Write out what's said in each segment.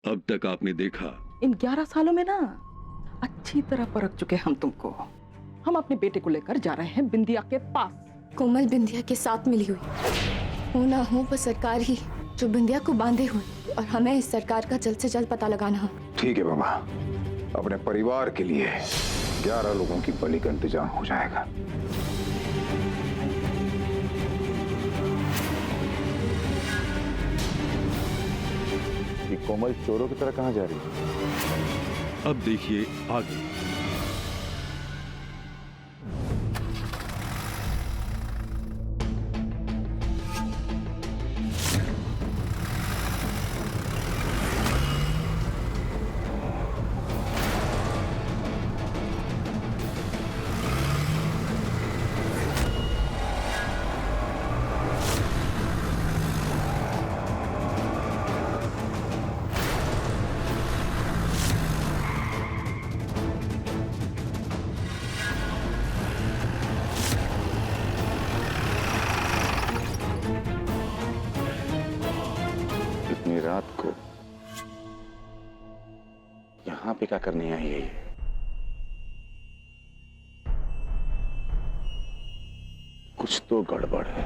अब तक आपने देखा, इन 11 सालों में ना अच्छी तरह परख चुके हम तुमको। हम अपने बेटे को लेकर जा रहे हैं बिंदिया के पास। कोमल बिंदिया के साथ मिली हुई हो ना हो, वो सरकार ही जो बिंदिया को बांधे हुए, और हमें इस सरकार का जल्द से जल्द पता लगाना हो। ठीक है बाबा, अपने परिवार के लिए 11 लोगों की बलि का इंतजाम हो जाएगा। ये कोमल चोरों की तरह कहां जा रही है? अब देखिए आगे। रात को यहां पे क्या करने आई है ये? कुछ तो गड़बड़ है।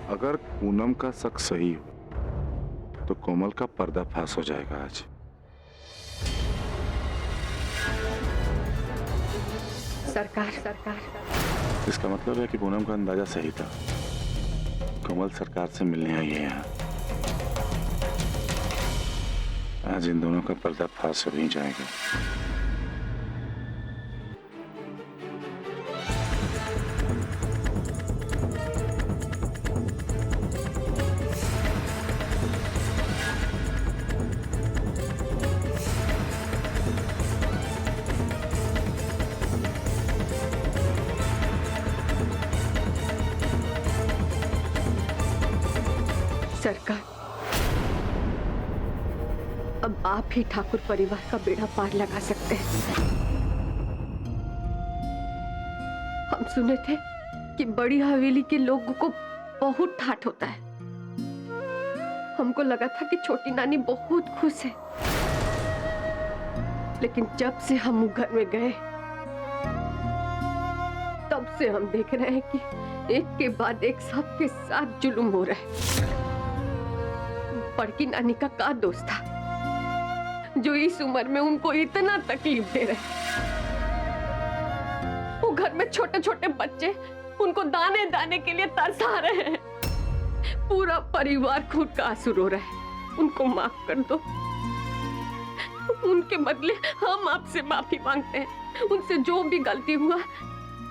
अगर पूनम का शक सही हो तो कोमल का पर्दाफाश हो जाएगा आज। सरकार इसका मतलब है कि पूनम का अंदाजा सही था। कोमल सरकार से मिलने आई है यहाँ। आज इन दोनों का पर्दाफाश हो ही जाएगा। सरकार, अब आप ही ठाकुर परिवार का बेड़ा पार लगा सकते हैं। हम सुने थे कि बड़ी हवेली के लोगों को बहुत ठाठ होता है। हमको लगा था कि छोटी नानी बहुत खुश है, लेकिन जब से हम घर में गए तब से हम देख रहे हैं कि एक के बाद एक सबके साथ जुल्म हो रहा है। बड़की नानी का क्या दोष था जो इस उम्र में उनको इतना तकलीफ दे रहे? वो घर में छोटे छोटे बच्चे उनको दाने दाने के लिए तरसा रहे हैं। पूरा परिवार खून का आंसू रो रहा है। उनको माफ कर दो। उनके बदले हम आपसे माफी मांगते हैं। उनसे जो भी गलती हुआ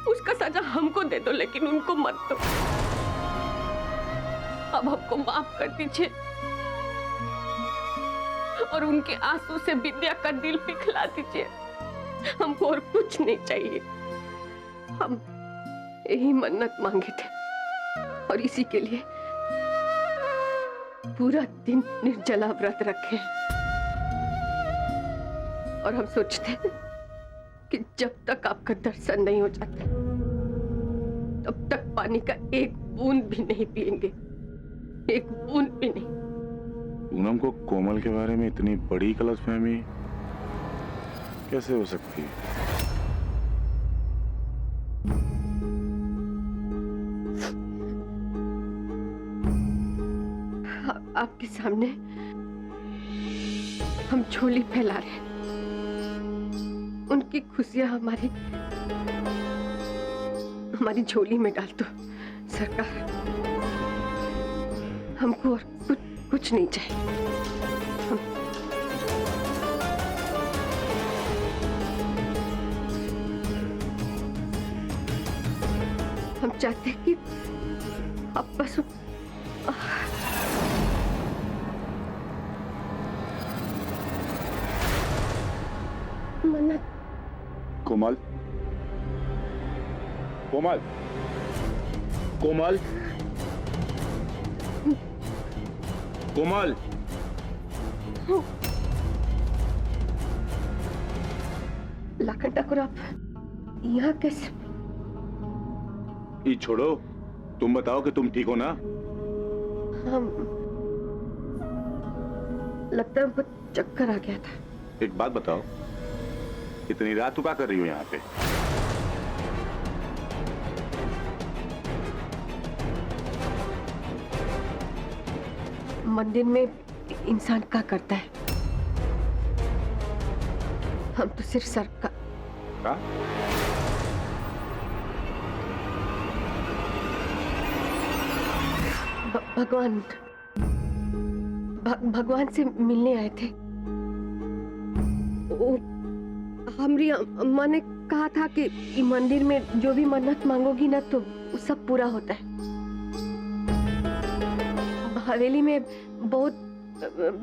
उसका सजा हमको दे दो, लेकिन उनको मत दो। अब हमको माफ कर दीजिए और उनके आंसू से विद्या का दिल पिघला दीजिए। हमको और कुछ नहीं चाहिए। हम यही मन्नत मांगे थे और इसी के लिए पूरा दिन निर्जला व्रत रखे। और हम सोचते हैं कि जब तक आपका दर्शन नहीं हो जाता तब तक पानी का एक बूंद भी नहीं पिएंगे। एक बूंद भी नहीं। पूनम को कोमल के बारे में इतनी बड़ी गलतफहमी कैसे हो सकती है? आपके सामने हम झोली फैला रहे हैं। उनकी खुशियां हमारी झोली में डाल दो सरकार। हमको और कुछ नहीं चाहिए। हम चाहते हैं कि आप बस मन्नत। कोमल, कोमल, कोमल, कोमल। लाखन ठाकुर, आप यहाँ कैसे? ये छोड़ो, तुम बताओ कि तुम ठीक हो ना? हम लगता है हमको चक्कर आ गया था। एक बात बताओ, इतनी रात तू क्या कर रही हो यहाँ पे? मंदिर में इंसान क्या करता है? हम तो सिर्फ सर का क्या? भगवान से मिलने आए थे। हमारी अम्मा ने कहा था कि इस मंदिर में जो भी मन्नत मांगोगी ना तो वो सब पूरा होता है। हवेली में बहुत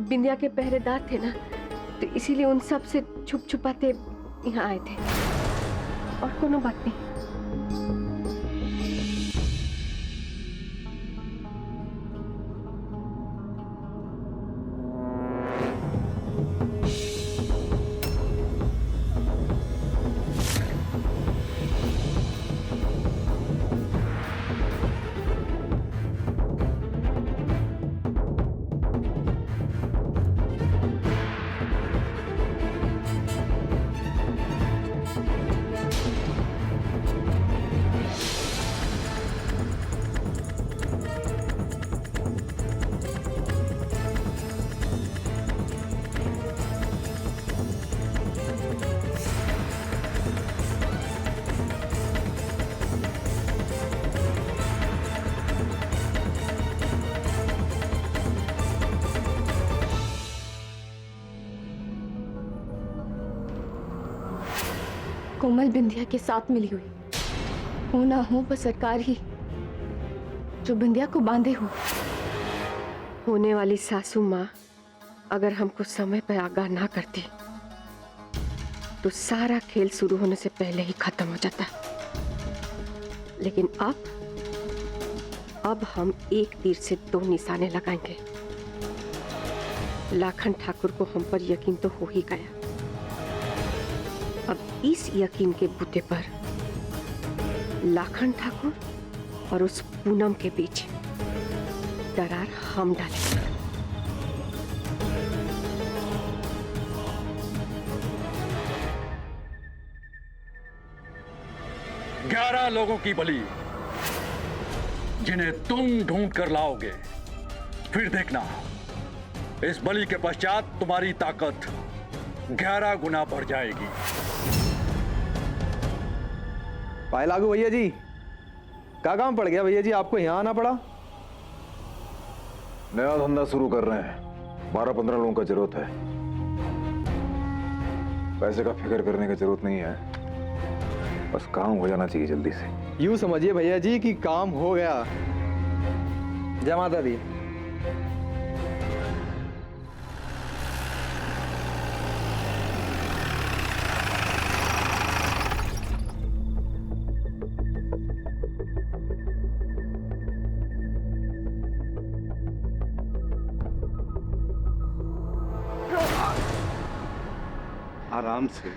बिंदिया के पहरेदार थे ना, तो इसीलिए उन सब से छुप छुपाते यहाँ आए थे। और कोनो बात नहीं। कोमल बिंदिया के साथ मिली हुई हो ना हो, वो सरकार ही जो बिंदिया को बांधे हो। होने वाली सासू माँ अगर हमको समय पर आगाह ना करती तो सारा खेल शुरू होने से पहले ही खत्म हो जाता। लेकिन अब हम एक तीर से दो निशाने लगाएंगे। लाखन ठाकुर को हम पर यकीन तो हो ही गया। अब इस यकीन के बूते पर लाखन ठाकुर और उस पूनम के बीच दरार हम डालेंगे। 11 लोगों की बलि जिन्हें तुम ढूंढ कर लाओगे। फिर देखना, इस बलि के पश्चात तुम्हारी ताकत 11 गुना बढ़ जाएगी। पाए लागू भैया जी, क्या काम पड़ गया भैया जी आपको यहाँ आना पड़ा? नया धंधा शुरू कर रहे हैं, 12-15 लोगों का जरूरत है। पैसे का फिक्र करने की जरूरत नहीं है, बस काम हो जाना चाहिए जल्दी से। यूं समझिए भैया जी कि काम हो गया। जय माता दी। आराम से।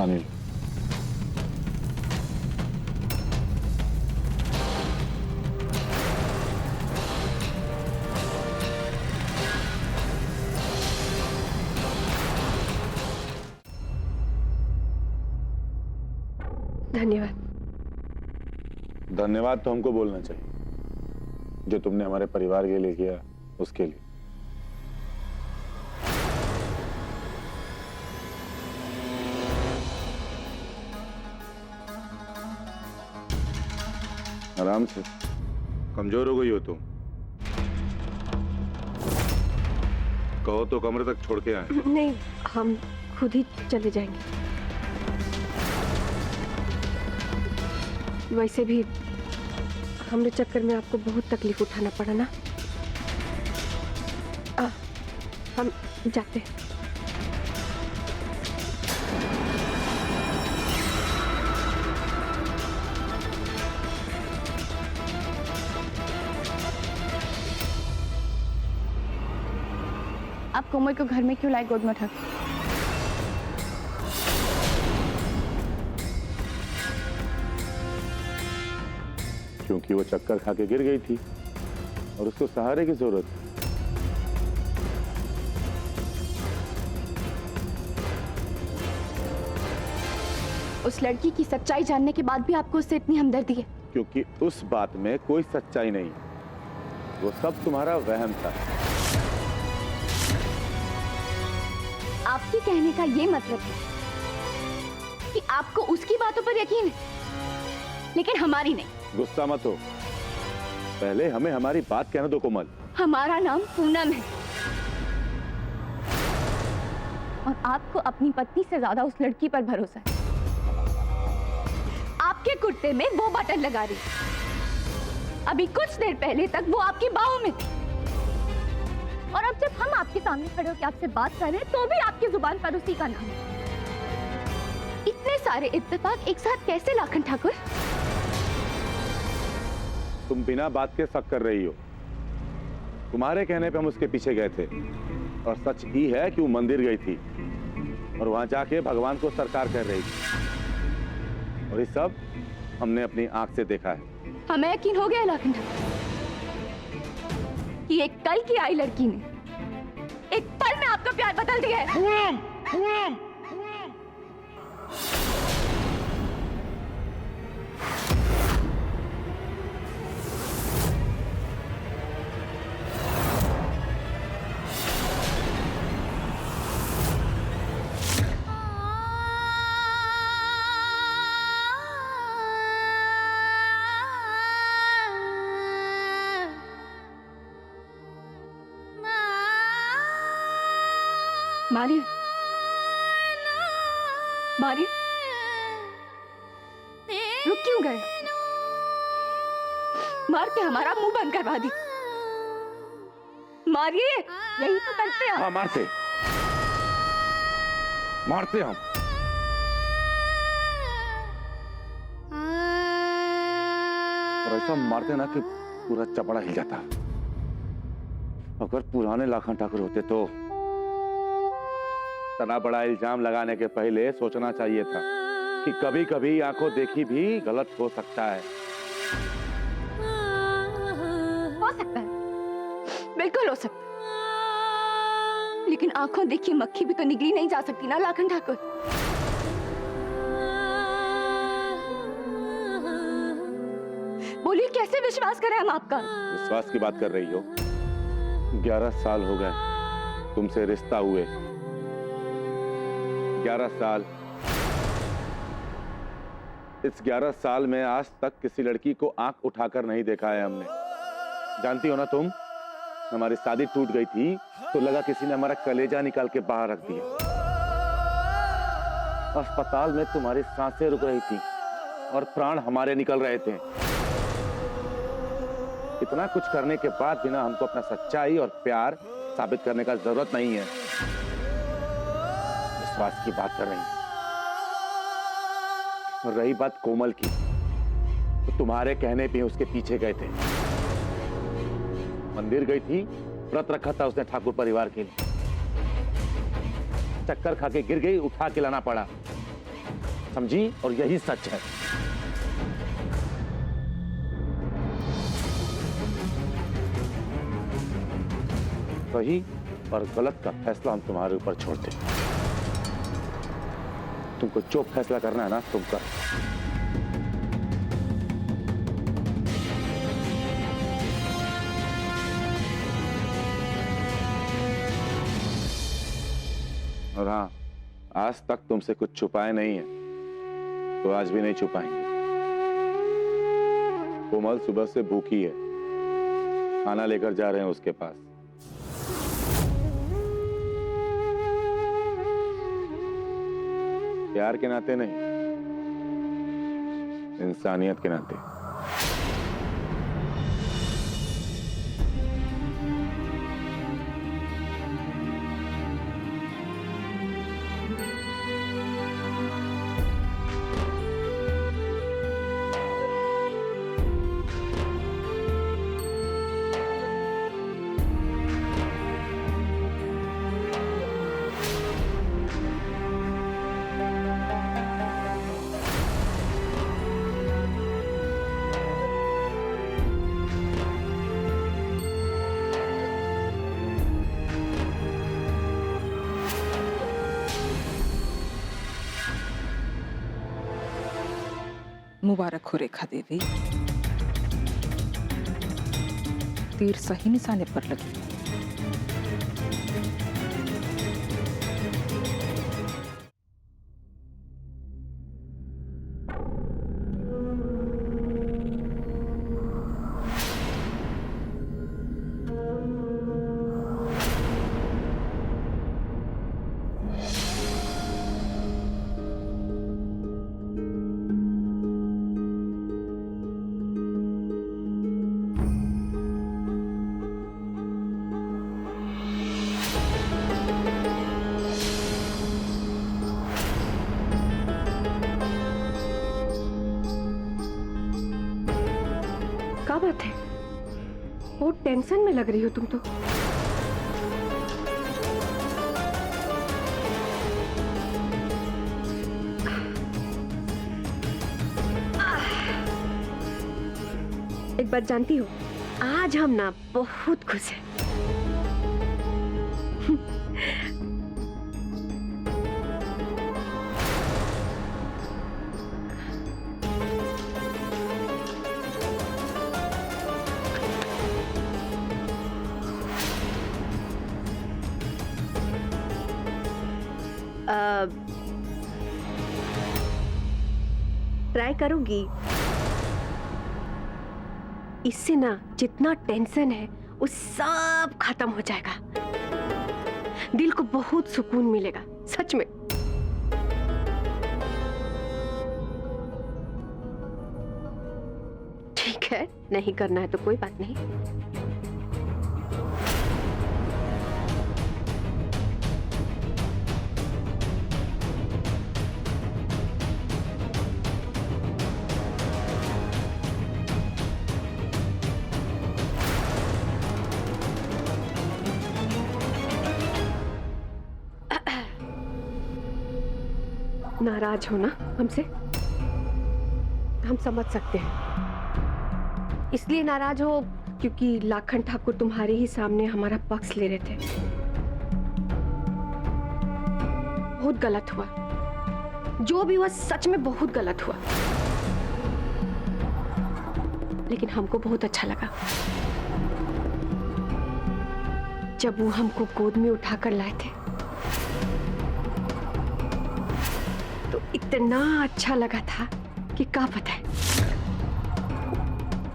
अनिल, धन्यवाद। धन्यवाद तो हमको बोलना चाहिए, जो तुमने हमारे परिवार के लिए किया उसके लिए। आराम से। कमजोर हो गई हो तुम। कहो तो कमरे तक छोड़ के आए। नहीं, हम खुद ही चले जाएंगे। वैसे भी हमने चक्कर में आपको बहुत तकलीफ उठाना पड़ा ना। हम जाते हैं। आप कोमल को घर में क्यों लाए गोद में उठा के? क्योंकि वो चक्कर खा के गिर गई थी और उसको सहारे की जरूरत थी। उस लड़की की सच्चाई जानने के बाद भी आपको उससे इतनी हमदर्दी है? क्योंकि उस बात में कोई सच्चाई नहीं, वो सब तुम्हारा वहम था। आपके कहने का ये मतलब है कि आपको उसकी बातों पर यकीन है, लेकिन हमारी नहीं। गुस्सा मत हो, पहले हमें हमारी बात कहने दो कोमल। हमारा नाम पूनम है और आपको अपनी पत्नी से ज्यादा उस लड़की पर भरोसा है। आपके कुर्ते में वो बटन लगा रही, अभी कुछ देर पहले तक वो आपकी बाहों में थी, और अब जब हम आपके सामने खड़े होकर आपसे बात कर रहे हैं तो भी आपकी जुबान पर उसी का नाम है। इतने सारे इत्तेफाक एक साथ कैसे लाखन ठाकुर? तुम बिना बात के शक कर रही हो। तुम्हारे कहने पे हम उसके पीछे गए थे और सच ही है कि वो मंदिर गई थी और वहां जाके भगवान को सरकार कर रही थी, और ये सब हमने अपनी आंख से देखा है। हमें यकीन हो गया लाखन ठाकुर कि एक कल की आई लड़की ने एक पल में आपका प्यार बदल दिया है। पूनम, पूनम। मारिया, मारिया, रुक क्यों गए? मार के हमारा मुंह बंद करवा दी। मारिए, यही तो करते हैं। हाँ, मारते मारते हम। और ऐसा मारते ना कि पूरा चपड़ा हिल जाता। अगर पुराने लाखन ठाकुर होते तो इतना बड़ा इल्जाम लगाने के पहले सोचना चाहिए था कि कभी कभी आंखों देखी भी गलत हो सकता है। हो सकता है, बिल्कुल हो सकता है, लेकिन आंखों देखी मक्खी भी तो निगली नहीं जा सकती ना लाखन ठाकुर। बोलिए, कैसे विश्वास करें हम आपका? विश्वास की बात कर रही हो? 11 साल हो गए तुमसे रिश्ता हुए। 11 साल। इस 11 साल में आज तक किसी लड़की को आंख उठाकर नहीं देखा है हमने। जानती हो ना तुम, हमारी शादी टूट गई थी तो लगा किसी ने हमारा कलेजा निकाल के बाहर रख दिया। अस्पताल में तुम्हारी सांसें रुक रही थी और प्राण हमारे निकल रहे थे। इतना कुछ करने के बाद बिना हमको अपना सच्चाई और प्यार साबित करने का जरूरत नहीं है। विश्वास की बात कर रही है। और रही बात कोमल की, तो तुम्हारे कहने पे उसके पीछे गए थे। मंदिर गई थी, व्रत रखा था उसने ठाकुर परिवार के लिए। चक्कर खा के गिर गई, उठा के लाना पड़ा। समझी? और यही सच है। सही और गलत का फैसला हम तुम्हारे ऊपर छोड़ते। तुमको जो फैसला करना है ना, तुम कर। और हाँ, आज तक तुमसे कुछ छुपाए नहीं है, तो आज भी नहीं छुपाएंगे। कोमल सुबह से भूखी है, खाना लेकर जा रहे हैं उसके पास। प्यार के नाते नहीं, इंसानियत के नाते। मुबारक हो रेखा देवी, तीर सही निशाने पर लगी। क्या बात है? बहुत टेंशन में लग रही हो तुम तो। एक बात जानती हो, आज हम ना बहुत खुश हैं। ट्राई करूंगी। इससे ना जितना टेंशन है वो सब खत्म हो जाएगा, दिल को बहुत सुकून मिलेगा, सच में। ठीक है, नहीं करना है तो कोई बात नहीं। नाराज हो ना हमसे, हम समझ सकते हैं। इसलिए नाराज हो क्योंकि लाखन ठाकुर तुम्हारे ही सामने हमारा पक्ष ले रहे थे। बहुत गलत हुआ, जो भी हुआ सच में बहुत गलत हुआ, लेकिन हमको बहुत अच्छा लगा जब वो हमको गोद में उठाकर लाए थे। तो इतना अच्छा लगा था कि क्या पता है,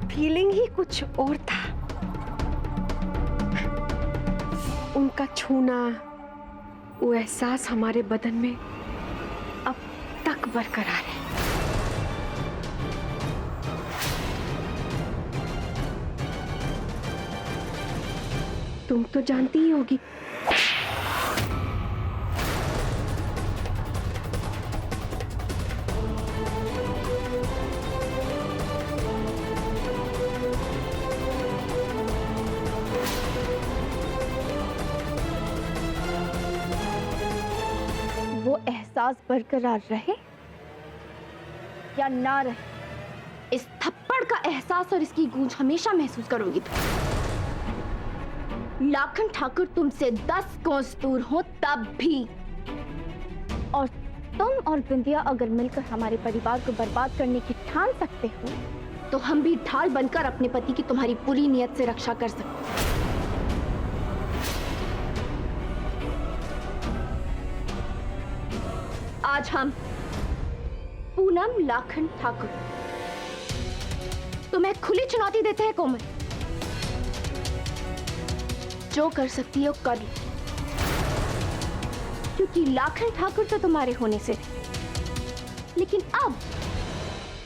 फीलिंग ही कुछ और था। उनका छूना, वो एहसास हमारे बदन में अब तक बरकरार है। तुम तो जानती ही होगी, वो एहसास बरकरार रहे या ना रहे, इस थप्पड़ का एहसास और इसकी गूंज हमेशा महसूस करोगी तुम। लाखन ठाकुर तुमसे 10 कोस दूर हो तब भी, और तुम और बिंदिया अगर मिलकर हमारे परिवार को बर्बाद करने की ठान सकते हो, तो हम भी ढाल बनकर अपने पति की तुम्हारी बुरी नियत से रक्षा कर सकते हैं। आज हम पूनम लाखन ठाकुर तुम्हें खुली चुनौती देते हैं कोमल। जो कर सकती हो कर लो, क्योंकि लाखन ठाकुर तो तुम्हारे होने से थे, लेकिन अब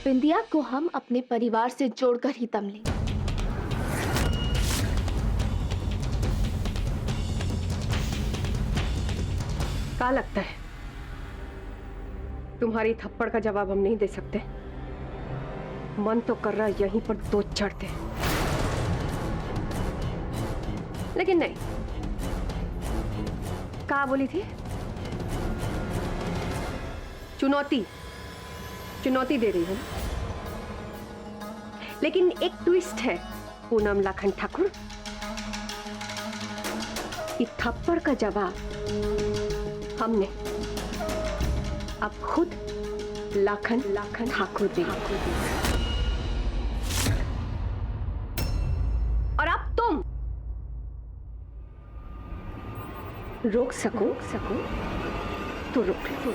बिंदिया को हम अपने परिवार से जोड़कर ही दम लेंगे। क्या लगता है तुम्हारी थप्पड़ का जवाब हम नहीं दे सकते? मन तो कर रहा है यहीं पर दो चढ़ते, लेकिन नहीं। क्या बोली थी? चुनौती दे रही हूं, लेकिन एक ट्विस्ट है पूनम लाखन ठाकुर। इस थप्पड़ का जवाब हमने अब खुद लाखन ठाकुर देंगे। और अब तुम रोक सको तो रोक लो।